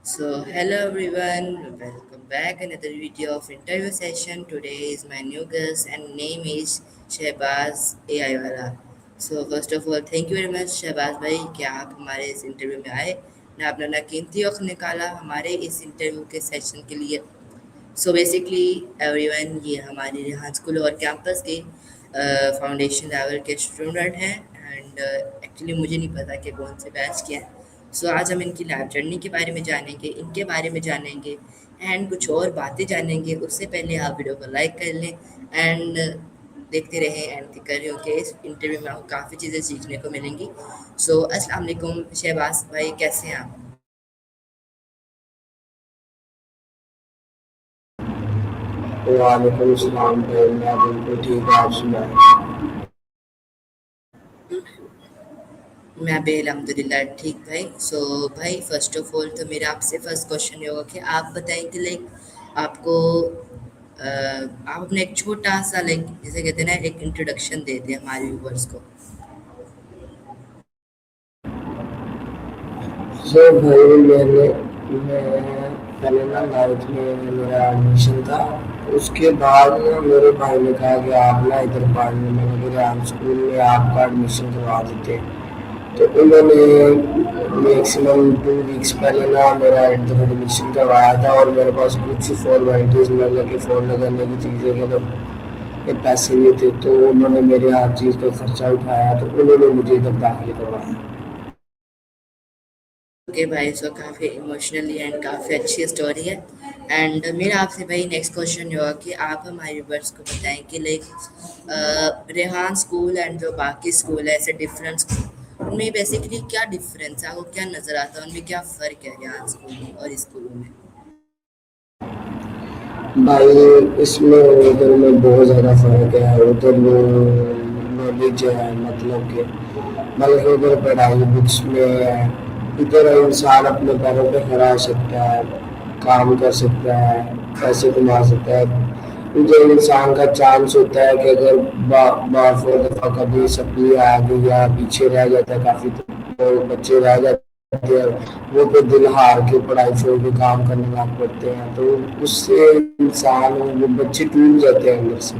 So, hello everyone, welcome back another video of interview session. Today is my new guest and name is Shehbaz AI Wala. So, first of all, thank you very much Shahbaz भाई कि आप हमारे इस interview में आए ना अपना ना कीमती वक्त निकाला हमारे इस इंटरव्यू के सेशन के लिए. सो बेसिकली एवरीवन ये हमारी रिहान स्कूल और कैंपस के फाउंडेशन लेवल के स्टूडेंट हैं एंड एक्चुअली मुझे नहीं पता कि कौन से बैच के हैं. सो आज हम इनकी लैब जर्नी के बारे में जानेंगे, इनके बारे में जानेंगे एंड कुछ और बातें जानेंगे. उससे पहले आप वीडियो को लाइक कर लें एंड देखते रहें एंड कर रहे हो कि इस इंटरव्यू में आपको काफ़ी चीज़ें सीखने को मिलेंगी. सो अस्सलाम वालेकुम शहबाज भाई, कैसे हैं आप? वालेकुम सलाम भाई, मैं बिल्कुल ठीक हूँ। आप सुनाएं। मैं भी अल्हम्दुलिल्लाह ठीक भाई. सो भाई फर्स्ट ऑफ ऑल तो मेरा आपसे फर्स्ट क्वेश्चन ये होगा कि आप बताएं कि लाइक आपको आप अपने एक छोटा सा लाइक जैसे कहते हैं ना एक इंट्रोडक्शन दे दें हमारे व्यूवर्स को. सो भाई मैं पहले ना 9th में मेरा एडमिशन था। उसके बाद ना मेरे भाई ने कहा कि आप ना इधर पढ़ने में मेरे आम स्कूल में आपका एडमिशन करवा देते। तो उन्होंने मैक्सिमम 2 वीक्स पहले ना मेरा इधर एडमिशन करवाया था और मेरे पास कुछ फॉर्मेलिटीज़ मतलब कि फ़ोन लगाने की चीज़ें के तो के पैसे नहीं थे, तो उन्होंने मेरे हर चीज़ का खर्चा उठाया, तो उन्होंने मुझे इधर दाखिल करवाया। ओके भाई, सो काफ़ी इमोशनली एंड काफ़ी अच्छी स्टोरी है. एंड मेरा आपसे भाई नेक्स्ट क्वेश्चन ये होगा कि आप हमारे व्यूवर्स को बताएं कि लाइक रेहान स्कूल एंड जो बाकी स्कूल है ऐसे डिफरेंस उनमें बेसिकली क्या डिफरेंस है, आपको क्या नज़र आता है, उनमें क्या फ़र्क है रेहान स्कूल में और इस स्कूलों में? भाई इसमें उधर में बहुत ज़्यादा फ़र्क है। उधर वो नॉलेज है, मतलब कि उधर पढ़ाई बुक्स में है। इधर इंसान अपने पैरों पे खड़ा हो सकता है, काम कर सकता है, पैसे कमा सकता है। उधर इंसान का चांस होता है कि अगर बार फोर दफ़ा कभी सप्ली आ गई या पीछे रह जाता है, काफ़ी तो बच्चे रह जाते हैं, वो तो दिल हार के पढ़ाई छोड़ के काम करने लग पड़ते हैं, तो उससे इंसान वो बच्चे टूट जाते हैं अंदर से।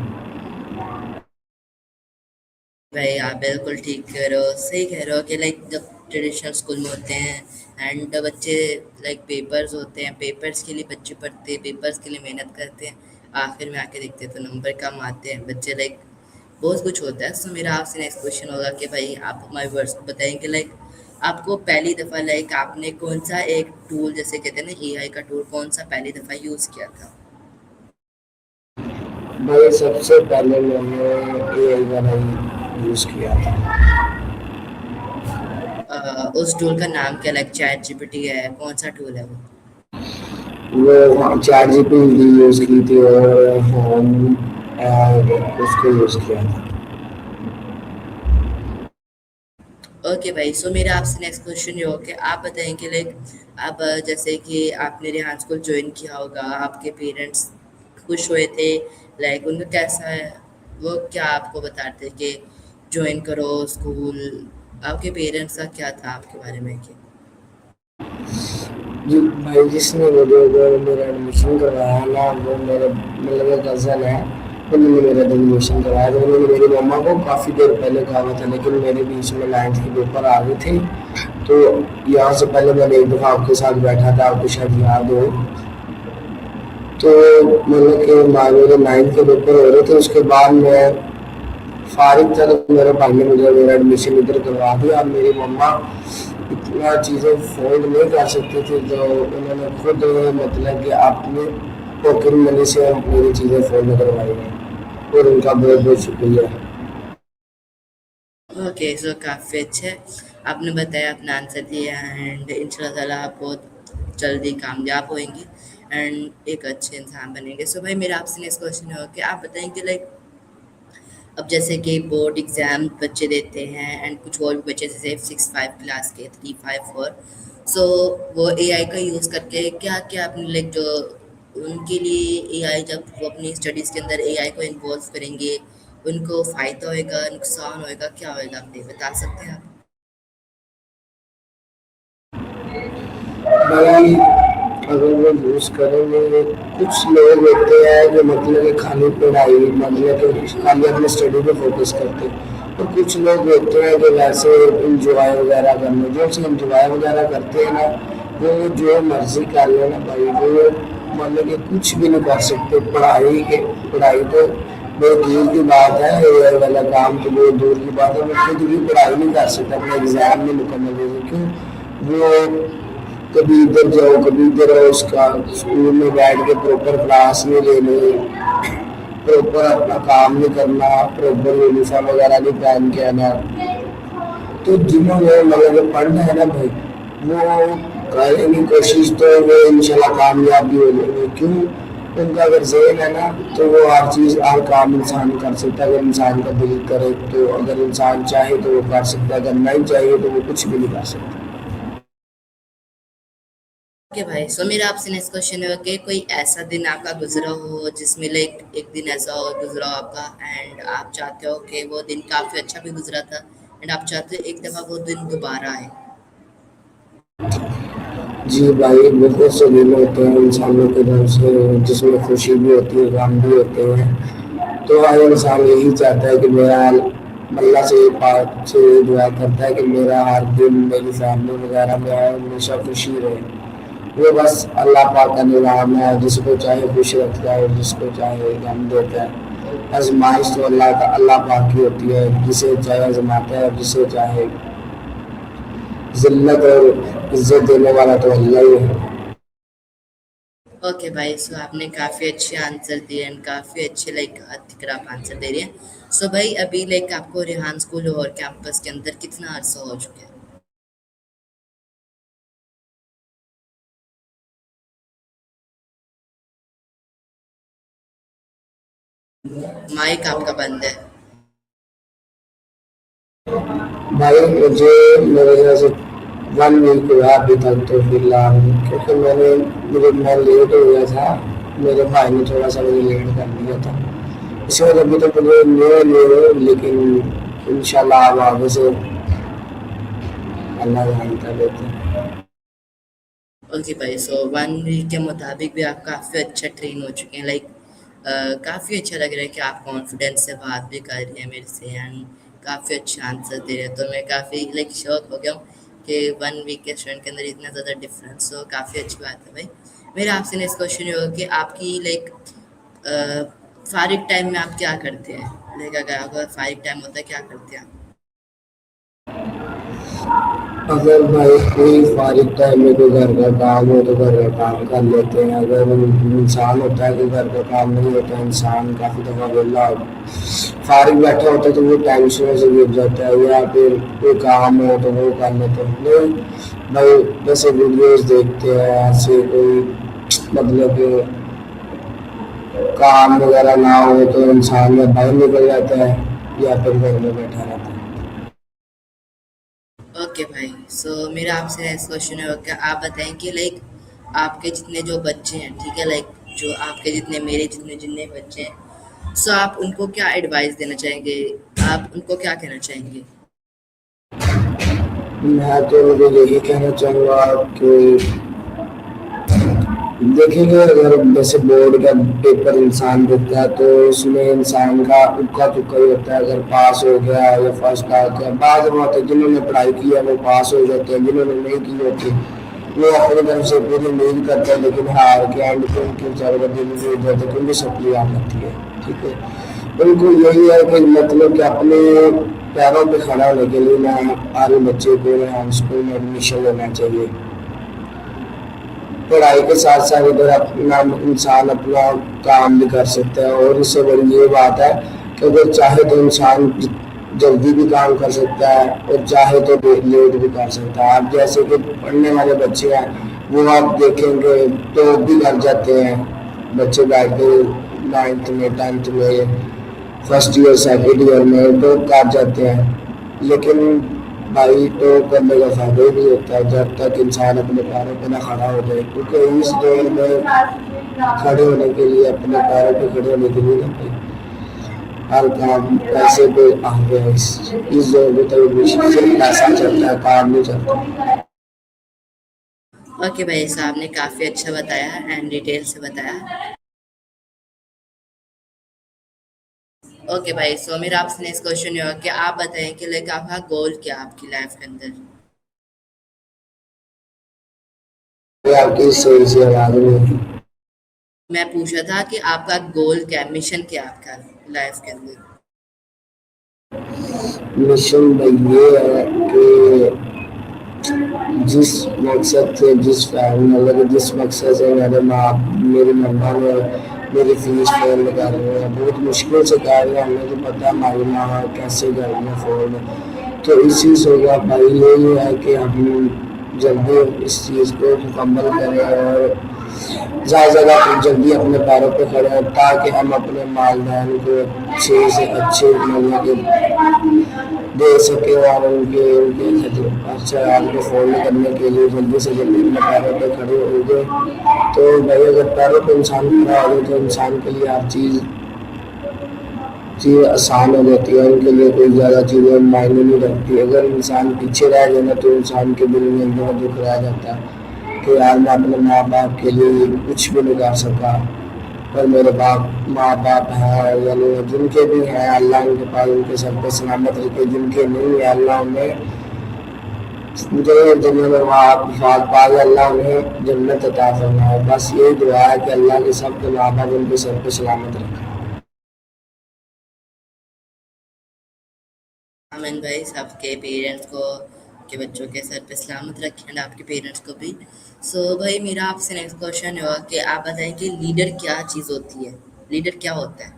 भाई आप बिल्कुल ठीक कह रहे हो, सही कह रहे हो कि लाइक जब ट्रेडिशनल स्कूल में होते हैं एंड बच्चे लाइक पेपर्स होते हैं, पेपर्स के लिए बच्चे पढ़ते हैं, पेपर्स के लिए मेहनत करते हैं, आखिर में आके देखते हैं तो नंबर कम आते हैं बच्चे लाइक बहुत कुछ होता है. सो मेरा आपसे नेक्स्ट क्वेश्चन होगा कि भाई आप हमारे वर्ड्स को बताएं कि लाइक आपको पहली दफ़ा लाइक आपने कौन सा एक टूल जैसे कहते हैं ना एआई का टूल कौन सा पहली दफ़ा यूज़ किया था? भाई सबसे पहले मैंने एआई वाला ही यूज़ किया था। उस टूल का नाम क्या, लाइक चैट जीपीटी है, कौन सा टूल है वो? वो चैट जीपीटी यूज़ की थी और हम उसको यूज़ किया था। ओके भाई, सो मेरा आपसे नेक्स्ट क्वेश्चन ये हो कि आप बताएं कि लाइक आप जैसे कि आपने रेहान स्कूल ज्वाइन किया होगा, आपके पेरेंट्स खुश हुए थे, लाइक उनका कैसा है, वो क्या आपको बताते कि ज्वाइन करो स्कूल, आपके पेरेंट्स का क्या था आपके बारे में कि जी भाई, जिसने मुझे उधर मेरा एडमिशन करवाया ना, वो मेरे मतलब एक कज़न है। उन्होंने मेरा एडमिशन करवाया, तो उन्होंने मेरी मम्मा को काफ़ी देर पहले कहा हुआ था, लेकिन मेरे बीच में 9th के पेपर आ गए थे। तो यहाँ से पहले मैंने एक दफ़ा आपके साथ बैठा था, आपको शायद याद हो। तो मतलब कि मेरे 9th के पेपर हो रहे थे, उसके बाद मैं फारिग था, तो मेरे भाई ने मुझे मेरा एडमिशन इधर करवा दिया। मेरी मम्मा इतना चीज़ें फोल्ड नहीं कर सकती थी, तो उन्होंने खुद मतलब कि अपने पॉकेट मनी से मेरी चीज़ें फोल्ड करवाई हैं, और उनका बहुत बहुत शुक्रिया। ओके. सो काफ़ी अच्छा है, आपने बताया अपना आंसर दिया एंड इंशाल्लाह ताला आप बहुत जल्दी कामयाब होएंगी एंड एक अच्छे इंसान बनेंगे. सो भाई मेरा आपसे नेक्स्ट क्वेश्चन है कि आप बताएं कि लाइक अब जैसे कि बोर्ड एग्ज़ाम बच्चे देते हैं एंड कुछ और भी बच्चे जैसे 6-5 क्लास के 3-5-4, सो वो एआई का यूज़ करके क्या क्या अपने लाइक जो उनके लिए एआई जब वो अपनी स्टडीज़ के अंदर एआई को इन्वॉल्व करेंगे उनको फ़ायदा होएगा, नुकसान होएगा, क्या होएगा, आप ये बता सकते हैं आप? भाई کو یوز کریں گے. کچھ لوگ ہوتے ہیں کہ مطلب کہ خالی پڑھائی مطلب کہ خالی اپنے اسٹڈی پہ فوکس کرتے ہیں, اور کچھ لوگ ہوتے ہیں کہ ویسے انجوائے وغیرہ کرنے, جو سے انجوائے وغیرہ کرتے ہیں نا وہ جو مرضی کر لیں نا بھائی, وہ مطلب کہ کچھ بھی نہیں کر سکتے. پڑھائی تو بہت دور کی بات ہے, یہ والا کام تو بہت دور کی بات ہے. وہ خود بھی پڑھائی نہیں کر سکتا, اپنے ایگزام میں مکمل ہو. کیوں وہ کبھی ادھر جاؤ کبھی ادھر آؤ, اس کا اسکول میں بیٹھ کے پراپر کلاس نہیں لینی, پراپر اپنا کام نہیں کرنا, پراپر یونیفارم وغیرہ نہیں پہن کے آنا. تو جنہوں نے مطلب پڑھنا ہے نا بھائی وہ کریں گی کوشش تو وہ انشاءاللہ کامیاب بھی ہو جائیں گے. کیوں ان کا اگر ذہن ہے نا تو وہ ہر چیز ہر کام انسان کر سکتا ہے. اگر انسان کا دل کرے تو, اگر انسان چاہے تو وہ کر سکتا ہے, اگر نہیں چاہیے تو وہ کچھ بھی نہیں کر سکتا. اوکے بھائی, سو میرا آپ سے نیکسٹ کوشچن ہے کہ کوئی ایسا دن آپ کا گزرا ہو جس میں لائک ایک دن ایسا ہو گزرا ہو آپ کا اینڈ آپ چاہتے ہو کہ وہ دن کافی اچھا بھی گزرا تھا اینڈ آپ چاہتے ہو ایک دفعہ وہ دن دوبارہ آئے. جی بھائی, بہت سے دن ہوتے ہیں انسانوں کے طرف سے جس میں خوشی بھی ہوتی ہے, غم بھی ہوتے ہیں. تو ہر انسان یہی چاہتا ہے کہ میرا اللہ سے پاک سے دعا کرتا ہے کہ میرا ہر دن میری فیملی وغیرہ میں ہمیشہ خوشی رہے. وہ بس اللہ پاک کا نظام ہے, جس کو چاہے خوش رکھتا ہے, جس کو چاہے غم دیتا ہے. آزمائش تو اللہ پاک کی ہوتی ہے, جسے چاہے آزماتا ہے, جسے چاہے ذلت اور عزت دینے والا تو اللہ ہی ہے. اوکے بھائی, سو آپ نے کافی اچھے آنسر دیے اینڈ کافی اچھے لائک آپ آنسر دے رہے ہیں. سو بھائی ابھی لائک آپ کو ریحان اسکول اور کیمپس کے اندر کتنا عرصہ ہو چکا ہے؟ مائک آپ کا بند ہے. بھائی مجھے میرے گھر سے 1 ویک ہوا ابھی تک تو فی الحال, کیونکہ میں لیٹ ہو گیا تھا. میرے بھائی نے تھوڑا سا مجھے لیٹ کر دیا تھا, اس وجہ ابھی تو مجھے نہیں, لیکن انشاءاللہ آپ آگے سے اللہ جانتا دیتے ہیں. اوکے بھائی, سو 1 ویک کے مطابق بھی آپ کافی اچھا ٹرین ہو چکے ہیں. لائک کافی اچھا لگ رہا ہے کہ آپ کانفیڈینس سے بات بھی کر رہے ہیں میرے سے اینڈ کافی اچھا آنسر دے رہے ہیں. تو میں کافی لائک شوق ہو گیا ہوں کہ 1 ویک کے اسٹوڈنٹ کے اندر اتنا زیادہ ڈفرینس ہو. کافی اچھی بات ہے بھائی. میرا آپ سے نیکسٹ کوشچن یہ ہوگا کہ آپ کی لائک فارغ ٹائم میں آپ کیا کرتے ہیں؟ لائک اگر فارغ ٹائم ہوتا ہے کیا کرتے ہیں آپ؟ اگر بھائی کوئی فارغ ٹائم میں کوئی گھر کا کام ہو تو گھر کا کام کر لیتے ہیں. اگر انسان ہوتا ہے کہ گھر کا کام نہیں ہوتا, انسان کافی دفعہ ویلا فارغ بیٹھا ہوتا ہے تو وہ ٹینشنوں سے گر جاتا ہے, یا پھر کوئی کام ہو تو وہ کر لیتے ہیں. بھائی ویسے ویڈیوز دیکھتے ہیں, ایسے کوئی مطلب کہ کام وغیرہ نہ ہو تو انسان میں باہر نکل جاتا ہے یا پھر گھر میں بیٹھا رہتا ہے. اوکے بھائی, سو میرا آپ سے نیکسٹ کوشچن ہے کہ آپ بتائیں کہ لائک آپ کے جتنے جو بچے ہیں, ٹھیک ہے, لائک جو آپ کے جتنے میرے جتنے بچے ہیں, سو آپ ان کو کیا ایڈوائس دینا چاہیں گے؟ آپ ان کو کیا کہنا چاہیں گے؟ میں تو مجھے یہی کہنا چاہوں گا کہ دیکھیں گے, اگر جیسے بورڈ کا پیپر انسان دیتا ہے تو اس میں انسان کا اکا تکا ہی ہوتا ہے. اگر پاس ہو گیا یا فرسٹ آ گیا, بعض بات ہے جنہوں نے پڑھائی کی ہے وہ پاس ہو جاتے ہیں, جنہوں نے نہیں کی ہوتی وہ اپنی طرف سے پوری امید کرتے ہیں, لیکن ہار کے اینڈ پہ ان کے چاروں کا دل بھی ہو جاتے ہیں کیونکہ سپلی آ جاتی ہے. ٹھیک ہے, ان کو یہی ہے کہ مطلب کہ اپنے پیروں پہ کھڑا ہونے کے لیے نہ ہر بچے کو ریحان اسکول میں ایڈمیشن لینا چاہیے. پڑھائی کے ساتھ ساتھ ادھر اپنا انسان اپنا کام بھی کر سکتا ہے, اور اس سے بڑی یہ بات ہے کہ اگر چاہے تو انسان جلدی بھی کام کر سکتا ہے اور چاہے تو لیٹ بھی کر سکتا ہے. آپ جیسے کہ پڑھنے والے بچے ہیں وہ آپ دیکھیں گے تو بھی کر جاتے ہیں, بچے بیٹھ کے 9th میں 10th میں فرسٹ ایئر سیکنڈ ایئر میں تو کر جاتے ہیں. لیکن بھائی تو کرنے کا فائدہ ہی نہیں ہوتا ہے جب تک انسان اپنے پیروں پہ نہ کھڑا ہو جائے, کیونکہ اس دور میں کھڑے ہونے کے لیے اپنے پیروں پہ کھڑے ہونے کے لیے نہ ہر کام پیسے پہ آ گیا ہے. اس دور میں تو صرف پیسہ چلتا ہے, کام نہیں چلتا. ओके भाई साहब ने काफ़ी अच्छा बताया एंड डिटेल से बताया। ओके भाई, सो मेरा आपसे नेक्स्ट क्वेश्चन ये होगा कि आप बताएं कि लाइक आपका गोल क्या है आपकी लाइफ के अंदर। ये आपकी सही से आवाज में। मैं पूछा था कि आपका गोल क्या है, मिशन क्या है आपका लाइफ के अंदर। मिशन भाई ये है कि जिस मकसद से जिस मतलब जिस मकसद से मेरी मम्मा ने मेरी फीस फोन निकाली है, बहुत मुश्किल से निकाली है, हमें तो पता है हमारी माँ कैसे कर रही है फोन। तो इसी से का भाई यही है कि हम जल्दी इस चीज़ को मुकम्मल करें और ज़्यादा ज़्यादा जल्दी अपने पैरों पे खड़े हैं, ताकि हम अपने मालदान को अच्छे से अच्छे मतलब कि दे सके और उनके उनके अच्छा आपको फॉलो करने के लिए जल्दी से जल्दी अपने पैरों पे खड़े हो गए। तो भाई अगर पैरों पे इंसान खड़ा हो गया तो इंसान के लिए हर चीज़ आसान हो जाती है, उनके लिए कोई ज़्यादा चीज़ें मायने नहीं रखती। अगर इंसान पीछे रह जाए ना तो इंसान के दिल में अंदर दुख रह जाता है कि यार मैं अपने माँ बाप के लिए कुछ भी नहीं कर सका, पर मेरे बाप माँ बाप हैं यानी जिनके भी हैं अल्लाह उनके पास उनके सर पे सलामत रखे, जिनके नहीं है अल्लाह उन्हें मुझे दुनिया में वफात पाए, अल्लाह उन्हें जन्नत अता फरमाए। बस यही दुआ है कि अल्लाह के सब के माँ बाप उनके सर पे सलामत रखे। आमिन भाई, सबके पेरेंट्स को के बच्चों के सर पे सलामत रखें एंड आपके पेरेंट्स को भी। सो भाई मेरा आपसे नेक्स्ट क्वेश्चन होगा कि आप बताएं कि लीडर क्या चीज़ होती है, लीडर क्या होता है।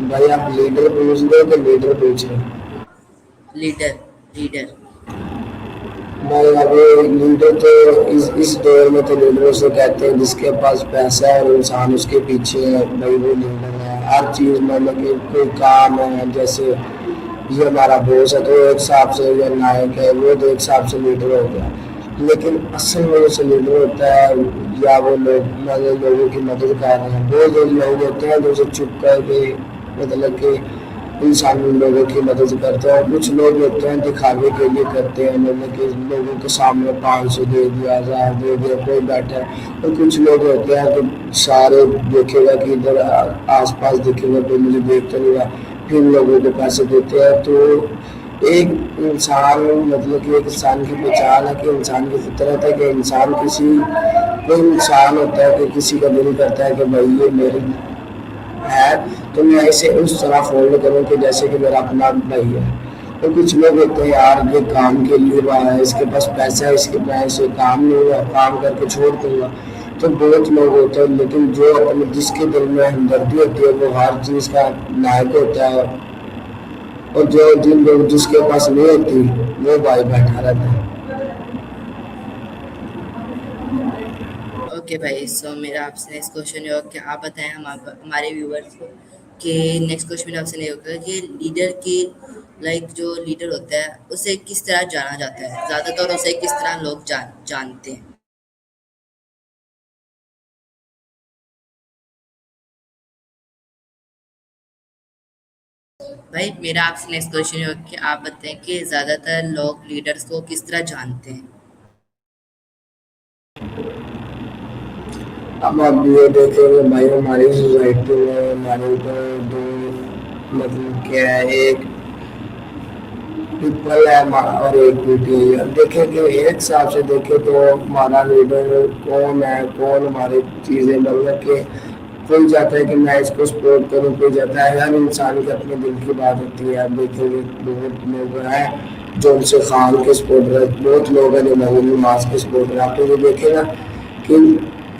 भाई आप लीडर पूछ रहे हो कि लीडर पूछ रहे हो? Leader, leader. भाई अभी लीडर तो इस दौर में तो लीडर से कहते हैं जिसके पास पैसा है और इंसान उसके पीछे है, भाई वो लीडर है। हर चीज़ मतलब कि कोई काम है, जैसे ये हमारा बॉस है तो एक हिसाब से ये नायक है, वो तो एक हिसाब से लीडर हो गया। लेकिन असल में जो लीडर होता है या वो लोग मतलब लोगों की मदद कर रहे हैं, वो जो लोग होते हैं जो चुप करके मतलब कि इंसान लोगों की मदद करते हैं। कुछ लोग होते हैं दिखावे के लिए करते हैं, मतलब कि लोगों के सामने 500 दे दिया, 1000 दे दिया, कोई बैठा है। तो कुछ लोग होते हैं कि सारे देखेगा कि इधर आसपास देखेगा कोई मुझे देख तो नहीं रहा, फिर लोगों को पैसे देते हैं। तो एक इंसान मतलब कि एक इंसान की पहचान है कि इंसान की फितरत है कि इंसान किसी कोई इंसान होता है कि किसी का दिल करता है कि भाई ये मेरी है तो मैं इसे उस तरह फॉलो करूँ कि जैसे कि मेरा अपना भाई है। तो कुछ लोग होते हैं यार ये काम के लिए हुआ है, इसके पास पैसा है, इसके पास काम नहीं हुआ, काम करके छोड़ दूंगा। तो बहुत लोग होते हैं, लेकिन जो अपने जिसके दिल में हमदर्दी होती है वो हर चीज़ का नायक होता है, और जो जिन लोग जिसके पास नहीं होती वो भाई बैठा रहता है। ओके भाई, सो मेरा आपसे नेक्स्ट क्वेश्चन ये होगा कि आप बताएं हमारे व्यूवर्स को कि नेक्स्ट क्वेश्चन आपसे नहीं होगा कि लीडर की लाइक जो लीडर होता है उसे किस तरह जाना जाता है, ज़्यादातर उसे किस तरह लोग जानते हैं। भाई मेरा आपसे नेक्स्ट क्वेश्चन ये होगा कि आप बताएं कि ज़्यादातर लोग लीडर्स को किस तरह जानते हैं। अब आप ये देखेंगे भाई हमारी सोसाइटी में हमारे ऊपर दो मतलब क्या है, एक पीपल है और एक ब्यूटी है। देखें कि एक हिसाब से देखें तो हमारा लीडर कौन है, कौन हमारी चीज़ें मतलब कि कोई चाहता है कि मैं इसको सपोर्ट करूँ, कोई चाहता है हर इंसान की अपने दिल की बात होती है। आप देखेंगे बहुत लोग हैं जो उनसे खान के सपोर्टर है, बहुत लोग हैं जो नवीन नमाज के सपोर्टर है। आप तो ये देखेगा कि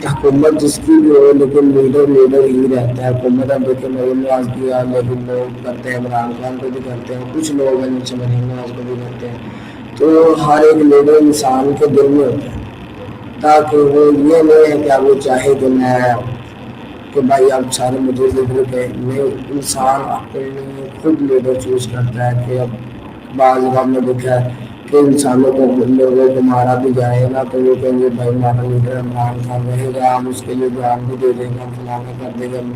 हुकूमत जिसकी भी हो लेकिन लीडर लीडर ही रहता है। हुकूमत अब देखिए नवीन नवाज की यार लेकिन लोग करते हैं, इमरान खान को भी करते हैं, कुछ लोग हैं जिनसे नवीन नवाज को भी करते हैं। तो हर एक लीडर इंसान के दिल में होता है, ताकि वो ये नहीं है कि वो चाहे कि मैं कि भाई आप सारे मुझे लीडर के नहीं, इंसान अपने खुद लीडर चूज करता है। कि अब बाज़ हमने देखा है कि इंसानों को लोगों को मारा भी जाएगा तो वो कहेंगे भाई हमारा लीडर इमरान खान रहेगा, हम उसके लिए जान भी दे देंगे, हम फलाना कर देंगे, हम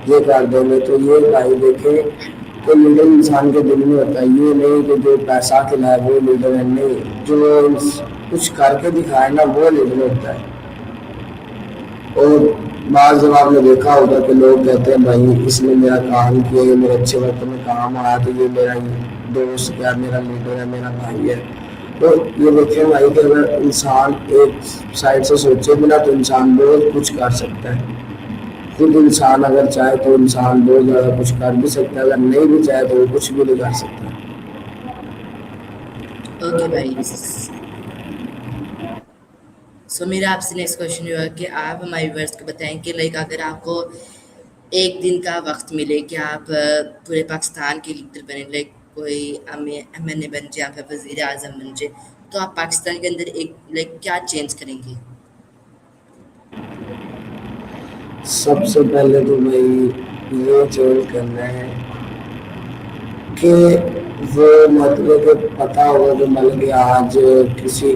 ये कर देंगे। तो ये भाई देखें تو لیڈر انسان کے دل میں ہوتا ہے، یہ نہیں کہ جو پیسہ کھلائے وہ لیڈر ہے، نہیں، جو کچھ کر کے دکھائے نا وہ لیڈر ہوتا ہے۔ اور بعض جب آپ نے دیکھا ہوگا کہ لوگ کہتے ہیں بھائی اس نے میرا کام کیا، یہ میرے اچھے وقت میں کام آیا، تو یہ میرا دوست ہے، میرا لیڈر ہے، میرا بھائی ہے۔ تو یہ دیکھیں بھائی کہ اگر انسان ایک سائڈ سے سوچے بھی نا تو انسان بہت کچھ کر سکتا ہے۔ خود انسان اگر چاہے تو انسان بہت زیادہ کچھ کر بھی سکتا ہے، اگر نہیں بھی چاہے تو وہ کچھ بھی نہیں کر سکتا۔ اوکے بھائی، سو میرا آپ سے نیکسٹ کوشچن یہ ہے کہ آپ ہمارے ویورس کو بتائیں کہ لائک اگر آپ کو ایک دن کا وقت ملے کہ آپ پورے پاکستان کے لیڈر بنے، لائک کوئی ایم این اے بن جائے یا پھر وزیر اعظم بن جائے، تو آپ پاکستان کے اندر ایک لائک کیا چینج کریں گے؟ سب سے پہلے تو بھائی یہ چینج کرنا ہے کہ وہ مطلب کہ پتہ ہوگا کہ مطلب کہ آج کسی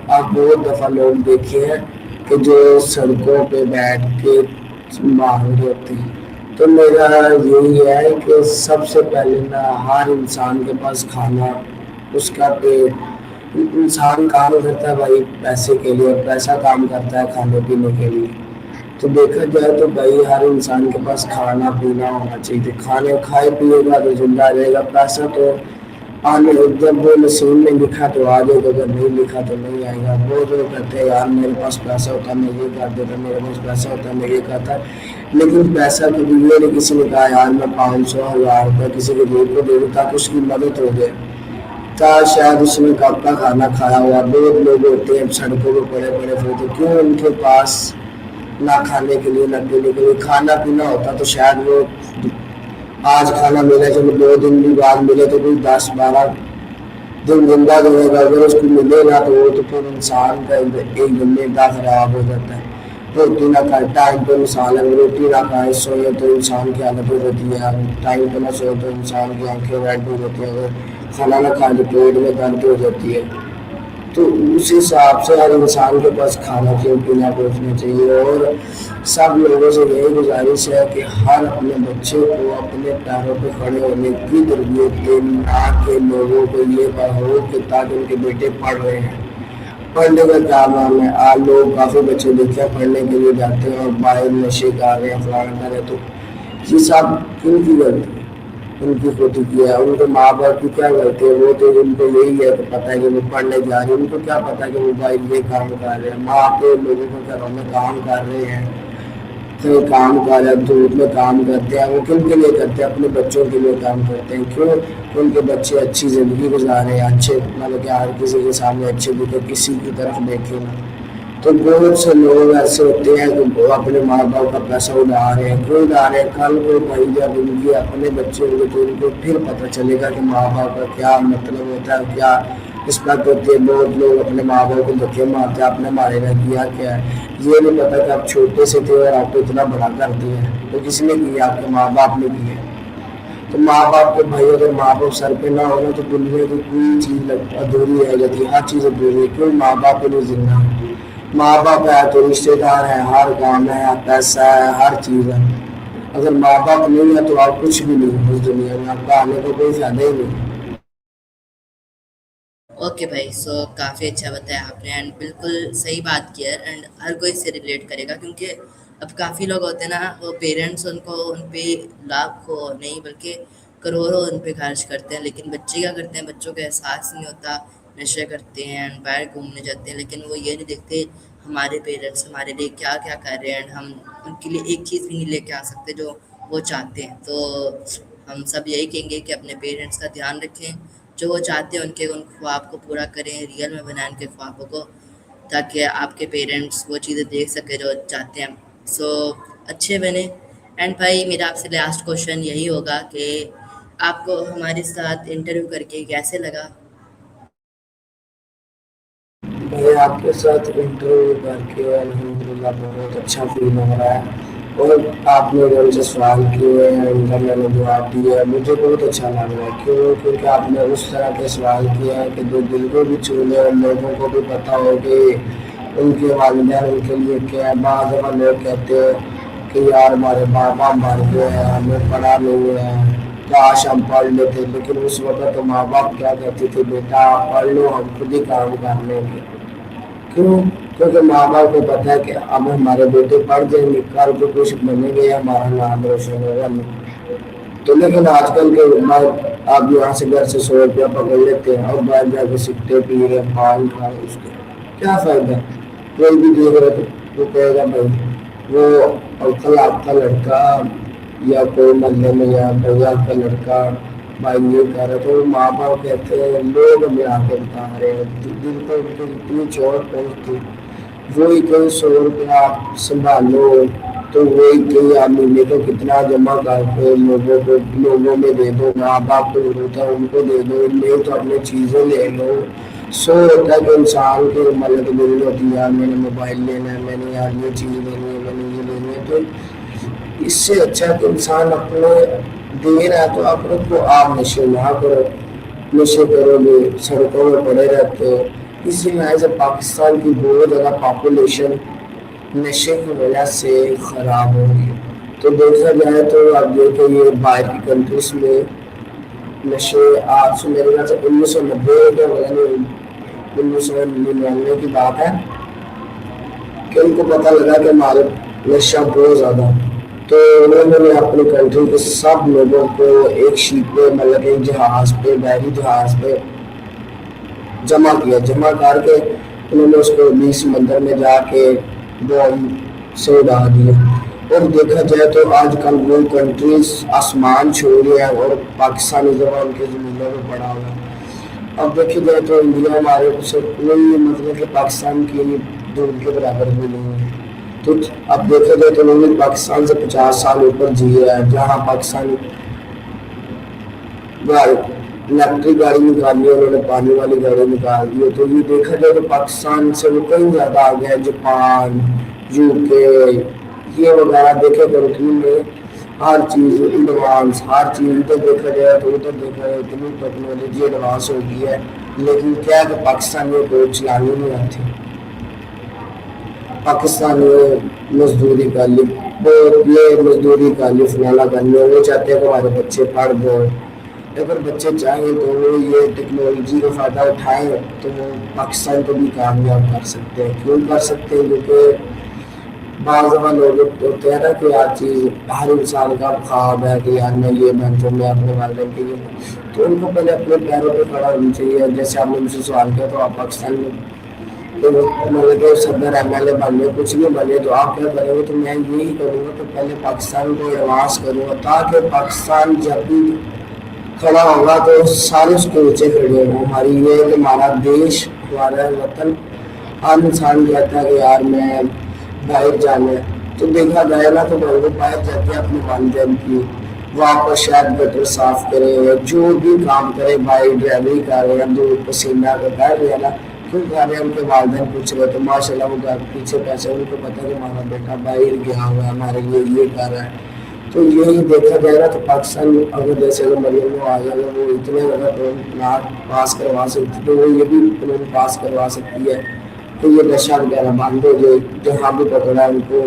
آپ بہت دفعہ لوگ دیکھے ہیں کہ جو سڑکوں پہ بیٹھ کے باہر ہوتے ہیں۔ تو میرا یہی ہے کہ سب سے پہلے نا ہر انسان کے پاس کھانا، اس کا پیٹ، انسان کام کرتا ہے بھائی پیسے کے لیے، پیسہ کام کرتا ہے کھانے پینے کے لیے۔ تو دیکھا جائے تو بھائی ہر انسان کے پاس کھانا پینا ہونا چاہیے، کھانے کھائے پیے گا تو زندہ رہے گا، پیسہ تو آنے جب وہ نصیب میں لکھا تو آ جائے گا، اگر نہیں لکھا تو نہیں آئے گا۔ وہ جو کہتے ہیں یار میرے پاس پیسہ ہوتا میں یہ کر دیتا، میرے پاس پیسہ ہوتا میں یہ کرتا، لیکن پیسہ کبھی یہ نہیں کسی نے کہا یار میں 500 1000 روپئے کسی کے غریب کو دے دوں تاکہ اس کی مدد ہو جائے، تا شاید اس نے کب کا کھانا کھایا ہوا۔ بہت لوگ ہوتے ہیں سڑکوں پہ پڑے پڑے پھرتے، کیوں؟ ان کے پاس نہ کھانے کے لیے نہ پینے کے لیے، کھانا پینا ہوتا تو شاید وہ آج کھانا ملے چلو 2 دن بھی بعد ملے تو کوئی 10 12 دن زندہ رہے گا، اگر اس کو ملے گا تو وہ تو پھر انسان کا ایک دن میں اتنا خراب ہو جاتا ہے۔ روٹی نہ کھائے ٹائم پہ، مثال ہے روٹی نہ کھائے سوئے تو انسان کی حالت ہو جاتی ہے، ٹائم پہ نہ سوئے تو انسان کی آنکھیں ریڈ ہو جاتی ہیں، اگر کھانا نہ کھائے تو پیٹ میں درد ہو جاتی ہے۔ تو اس حساب سے ہر انسان کے پاس کھانا پینا پہنچنا چاہیے۔ اور سب لوگوں سے یہی گزارش ہے کہ ہر اپنے بچے کو اپنے پیروں پہ کھڑے ہونے کی تربیت دے، نہ کہ لوگوں کو یہ پڑھو کہ تاکہ ان کے بیٹے پڑھ رہے ہیں۔ پڑھنے کا کیا نام ہے؟ آج لوگ کافی بچے دیکھتے ہیں پڑھنے کے لیے جاتے ہیں اور باہر نشے کر رہے ہیں فلانا کر رہے ہیں، تو یہ سب کن کی غلطی ہے؟ ان کی خود کی ہے، ان کے ماں باپ کی کیا غلطی ہے؟ وہ تو ان کو یہی ہے کہ پتہ ہے کہ وہ پڑھنے جا رہے ہیں، ان کو کیا پتہ کہ وہ باہر یہ کام کر رہے ہیں، ماں کے لوگوں کو گھروں میں کام کر رہے ہیں، کہیں کام کر رہے ہیں دھوپ میں کام کرتے ہیں، وہ کن کے لیے کرتے ہیں؟ اپنے بچوں کے لیے کام کرتے ہیں۔ کیوں؟ ان کے بچے اچھی زندگی گزارے، اچھے مطلب کہ ہر کسی کے سامنے اچھے دکھے، کسی کی طرف دیکھے نا۔ تو بہت سے لوگ ایسے ہوتے ہیں کہ وہ اپنے ماں باپ کا پیسہ اڑا رہے ہیں، کیوں اڑا رہے ہیں؟ کل کو بھائی جب ان کے اپنے بچے ہوں گے تو ان کو پھر پتہ چلے گا کہ ماں باپ کا کیا مطلب ہوتا ہے، کیا رسپیکٹ ہوتی ہے۔ بہت لوگ اپنے ماں باپ کو دھکے مارتے ہیں، اپنے مارے گا کیا کیا ہے، یہ نہیں پتا کہ آپ چھوٹے سے تھے اور آپ کو اتنا بڑا کر دیا ہے، تو کس نے کیا؟ آپ کے ماں باپ نے کیا۔ تو ماں باپ کے بھائی اگر ماں باپ سر پہ نہ ہونا تو دنیا کی کوئی چیز ادھوری رہ جاتی ہے، ہر چیز ادھوری ہے۔ کیوں؟ ماں باپ کے لیے زندہ ہے، ماں باپ ہے تو رشتے دار ہیں، ہر کام ہے، پیسہ ہے، ہر چیز ہے۔ اگر ماں باپ نہیں ہے تو آپ کچھ بھی نہیں اس دنیا میں، آپ کا آنے کا کوئی فائدہ ہی نہیں۔ اوکے بھائی، سو کافی اچھا بتایا آپ نے اینڈ بالکل صحیح بات کی ہے، اینڈ ہر کوئی اس سے ریلیٹ کرے گا کیونکہ اب کافی لوگ ہوتے ہیں نا، وہ پیرنٹس ان کو ان پہ لاکھوں نہیں بلکہ کروڑوں ان پہ خرچ کرتے ہیں، لیکن بچے کیا کرتے ہیں؟ بچوں کا احساس نہیں ہوتا، نشے کرتے ہیں، باہر گھومنے جاتے ہیں، لیکن وہ یہ نہیں دیکھتے ہمارے پیرنٹس ہمارے لیے کیا کیا کر رہے ہیں، اینڈ ہم ان کے لیے ایک چیز بھی نہیں لے کے آ سکتے جو وہ چاہتے ہیں۔ تو ہم سب یہی کہیں گے کہ اپنے پیرنٹس کا دھیان رکھیں، جو وہ چاہتے ہیں ان خواب کو پورا کریں، ریئل میں بنائیں ان کے خوابوں کو، تاکہ آپ کے پیرنٹس وہ چیزیں دیکھ سکیں جو چاہتے ہیں۔ سو اچھے بنے۔ اینڈ بھائی میرا آپ سے لاسٹ کوشچن یہی ہوگا کہ آپ کو ہمارے ساتھ انٹرویو کر کے کیسے لگا؟ میں آپ کے ساتھ انٹرویو کر کے الحمدللہ بہت اچھا فیل ہو رہا ہے، اور آپ نے جو سے سوال کیے ہیں ان کا میں نے جواب دیا ہے، مجھے بہت اچھا لگ رہا ہے۔ کیوں؟ کیونکہ آپ نے اس طرح کے سوال کیا ہے کہ جو دل کو بھی چھو لے اور لوگوں کو بھی پتہ ہو کہ ان کے والدین ان کے لیے کیا ہے۔ بعض دفعہ لوگ کہتے ہیں کہ یار ہمارے باپ مر گئے ہیں، ہمیں پڑھا نہیں ہے، काश हम पढ़ लेते, लेकिन उस वक्त तो माँ बाप क्या कहते थे, बेटा आप पढ़ लो, हम खुद ही काम कर लेंगे। क्यों? क्योंकि माँ बाप को पता है कि अब हमारे बेटे पढ़ जाएंगे, कल को कुछ बनेंगे, हमारा नाम रोशन होगा नहीं। तो लेकिन आजकल के बाद आप यहाँ से घर से 100 रुपया पकड़ लेते हैं और बाहर जाके सिगरेट पी रहे हैं, पान खा रहे हैं, उसके क्या फायदा? कोई भी देख रहा है तो वो कहेगा भाई वो अंकल आपका लड़का या कोई मोहल्ले में या भैया आपका लड़का भाई ये कर रहा है, तो माँ बाप कहते हैं लोग हमें आके बता रहे हैं, दिल पर उनकी इतनी चोट पहुँचती, वही कहीं 100 रुपया आप संभालो, तो वही कहीं आप महीने को कितना जमा करके लोगों में दे दो, माँ बाप को जरूरत है उनको दे दो, नहीं तो अपनी चीज़ें ले लो। सो होता है कि इंसान के मतलब दिल होती है यार मैंने मोबाइल लेना है, मैंने यार ये चीज़ लेनी है, मैंने ये लेनी है, तो इससे अच्छा कि इंसान अपने दे रहा है तो अपने को आप नशे ना करो, नशे करोगे सड़कों में पड़े रहते हो। इसी वजह से पाकिस्तान की बहुत ज़्यादा पॉपुलेशन नशे की वजह से खराब हो रही है। तो देखा जाए तो आप देखो ये बाहर की कंट्रीज में नशे आज से मेरे ख्याल से 1990 के पता नहीं 1999 की बात है कि उनको पता लगा कि हमारे नशा बहुत ज़्यादा, तो उन्होंने अपनी कंट्री के सब लोगों को एक शीट पे मतलब एक जहाज पे बहरी जहाज पे जमा किया, जमा करके उन्होंने उसको बीच समंदर में जाके बॉम्ब से उड़ा दिया। और देखा जाए तो आजकल वो कंट्रीज आसमान छू रही है और पाकिस्तानी जवान के जमीनों में पड़ा हुआ है। अब देखी जाए तो इंडिया हमारे से कोई मतलब कि पाकिस्तान की दूर के बराबर भी नहीं है। तो अब देखा जाए तो उन्होंने पाकिस्तान से 50 साल ऊपर जिए है, जहाँ पाकिस्तान इलेक्ट्रिक गाड़ी निकाली है, उन्होंने पानी वाली गाड़ी निकाल दी है। तो ये देखा जाए तो पाकिस्तान से वो कहीं ज़्यादा आ गया है। जापान, यूके ये वगैरह देखे कंट्री में हर चीज़ एडवांस, हर चीज़ इधर देखा जाए तो उधर देखा जाए इतनी टेक्नोलॉजी एडवांस हो गई है, लेकिन क्या है कि पाकिस्तान में कोई चलानी नहीं आती। पाकिस्तान में मजदूरी का ये मजदूरी का फलाना करने, वो चाहते हैं कि हमारे बच्चे पढ़ गए। अगर बच्चे चाहें तो वो ये टेक्नोलॉजी का फ़ायदा उठाएं तो वो पाकिस्तान को भी कामयाब कर सकते हैं। क्यों कर सकते हैं? क्योंकि बाज़ दफ़ा लोग होते हैं ना कि हर चीज़ हर इंसान का ख्वाब है कि यार मैं ये बन जाऊँ, मैं अपने वाले के लिए, तो उनको पहले अपने पैरों पे खड़ा होना चाहिए। जैसे आपने मुझसे सवाल किया तो आप पाकिस्तान में तो मतलब कि सदर MLA बने, कुछ भी बने, तो आप क्या करेंगे? तो मैं यही करूँगा, तो पहले पाकिस्तान को एडवांस करूँगा ताकि पाकिस्तान जब भी खड़ा होगा तो सारे उसके नीचे खड़े होंगे। हमारी ये है कि हमारा देश, हमारा वतन, हर इंसान कहता है कि यार मैं बाहर जाना है, तो देखा जाए ना तो लोग बाहर जाते हैं अपने वालिदैन की, वहाँ पर शायद गटर साफ करे, जो भी काम करे, भाई ड्राइवरी कर रहे हैं, दूर पसीना का कर रहे हैं ना, क्यों कर रहे हैं? उनके वालिदैन पूछ रहे तो माशाल्लाह वो घर पीछे पैसे, उनको पता है कि हमारा बेटा बाहर गया हुआ है, हमारे लिए ये कर रहा है। तो यही देखा जाए ना तो पाकिस्तान अगर जैसे अगर मरियम को आ जाए, वो इतने ज़्यादा नाक पास करवा सकती, तो वो ये भी कानून पास करवा सकती है तो ये नशा वगैरह बंद हो जाए, जहाँ भी पकड़ा है उनको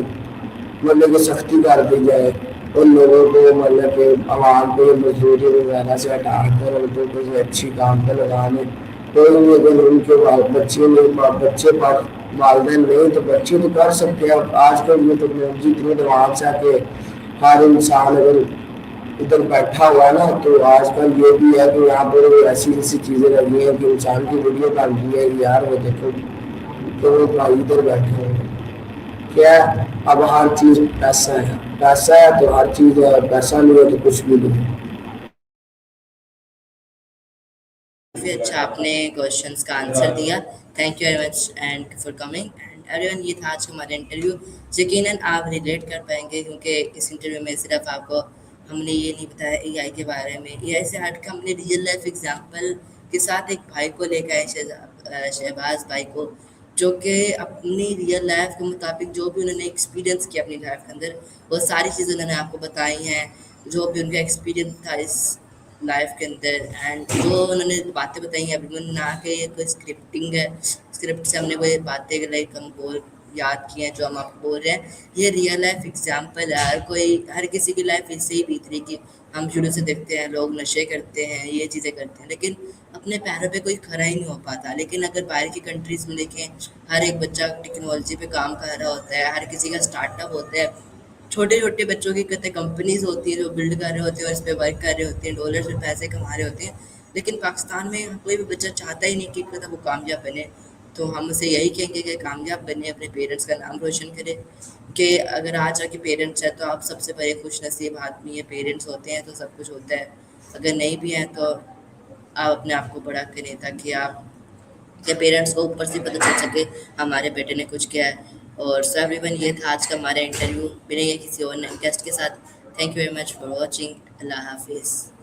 मतलब कि सख्ती कर दी जाए, उन लोगों को मतलब कि आवाम को मजदूरी वगैरह से हटा कर उनको किसी अच्छी काम पर लगाने। कोई भी अगर उनके बच्चे नहीं, बच्चे पर वालदेन नहीं तो बच्चे तो कर सकते हैं। आजकल ये टेक्नोलॉजी इतनी एडवांस है कि हर इंसान अगर इधर बैठा हुआ है ना, तो आजकल ये भी है कि यहाँ पर ऐसी ऐसी चीज़ें लगी हैं कि इंसान की वीडियो बन रही है यार वो देखो तो वो भाई इधर बैठे हैं। क्या है? अब हर चीज़ पैसा है, पैसा है तो हर चीज़ है, पैसा नहीं है तो कुछ भी नहीं। काफ़ी अच्छा आपने क्वेश्चंस का आंसर दिया। Thank you very much and for coming and everyone. ये था आज का हमारा इंटरव्यू। यकीनन आप रिलेट कर पाएंगे क्योंकि इस इंटरव्यू में सिर्फ आपको हमने ये नहीं बताया एआई के बारे में, एआई से हट के हमने रियल लाइफ एग्जांपल के साथ एक भाई को लेकर आए, शहबाज भाई को, जो कि अपनी रियल लाइफ के मुताबिक जो भी उन्होंने एक्सपीरियंस किया अपनी लाइफ के अंदर वो सारी चीज़ें उन्होंने आपको बताई हैं, जो भी उनका एक्सपीरियंस था इस लाइफ के अंदर एंड जो उन्होंने बातें बताई हैं अभी ना कि ये कोई स्क्रिप्टिंग है, स्क्रिप्ट से हमने कोई बातें लाइक हम बोल याद किए हैं जो हम आपको बोल रहे हैं, ये रियल लाइफ एग्जांपल है। हर कोई हर किसी की लाइफ इससे ही बीत रही कि ہم شروع سے دیکھتے ہیں لوگ نشے کرتے ہیں، یہ چیزیں کرتے ہیں، لیکن اپنے پیروں پہ کوئی کھڑا ہی نہیں ہو پاتا۔ لیکن اگر باہر کی کنٹریز میں دیکھیں، ہر ایک بچہ ٹیکنالوجی پہ کام کر رہا ہوتا ہے، ہر کسی کا اسٹارٹ اپ ہوتا ہے، چھوٹے چھوٹے بچوں کی کتنے کمپنیز ہوتی ہیں جو بلڈ کر رہے ہوتے ہیں اور اس پہ ورک کر رہے ہوتے ہیں، ڈالر سے پیسے کما رہے ہوتے ہیں۔ لیکن پاکستان میں کوئی بھی بچہ چاہتا ہی نہیں کہ وہ کامیاب بنے۔ تو ہم اسے یہی کہیں گے کہ کامیاب بنے، اپنے پیرنٹس کا نام روشن کرے، کہ اگر آج کے پیرنٹس ہیں تو آپ سب سے بڑے خوش نصیب آدمی ہیں، پیرنٹس ہوتے ہیں تو سب کچھ ہوتا ہے، اگر نہیں بھی ہیں تو آپ اپنے آپ کو بڑا کریں تاکہ آپ کے پیرنٹس کو اوپر سے پتہ چل سکے ہمارے بیٹے نے کچھ کیا ہے۔ اور سو ایوری ون، یہ تھا آج کا ہمارا انٹرویو، ملیں گے کسی اور نئے گیسٹ کے ساتھ۔ Thank you very much for watching. اللہ حافظ۔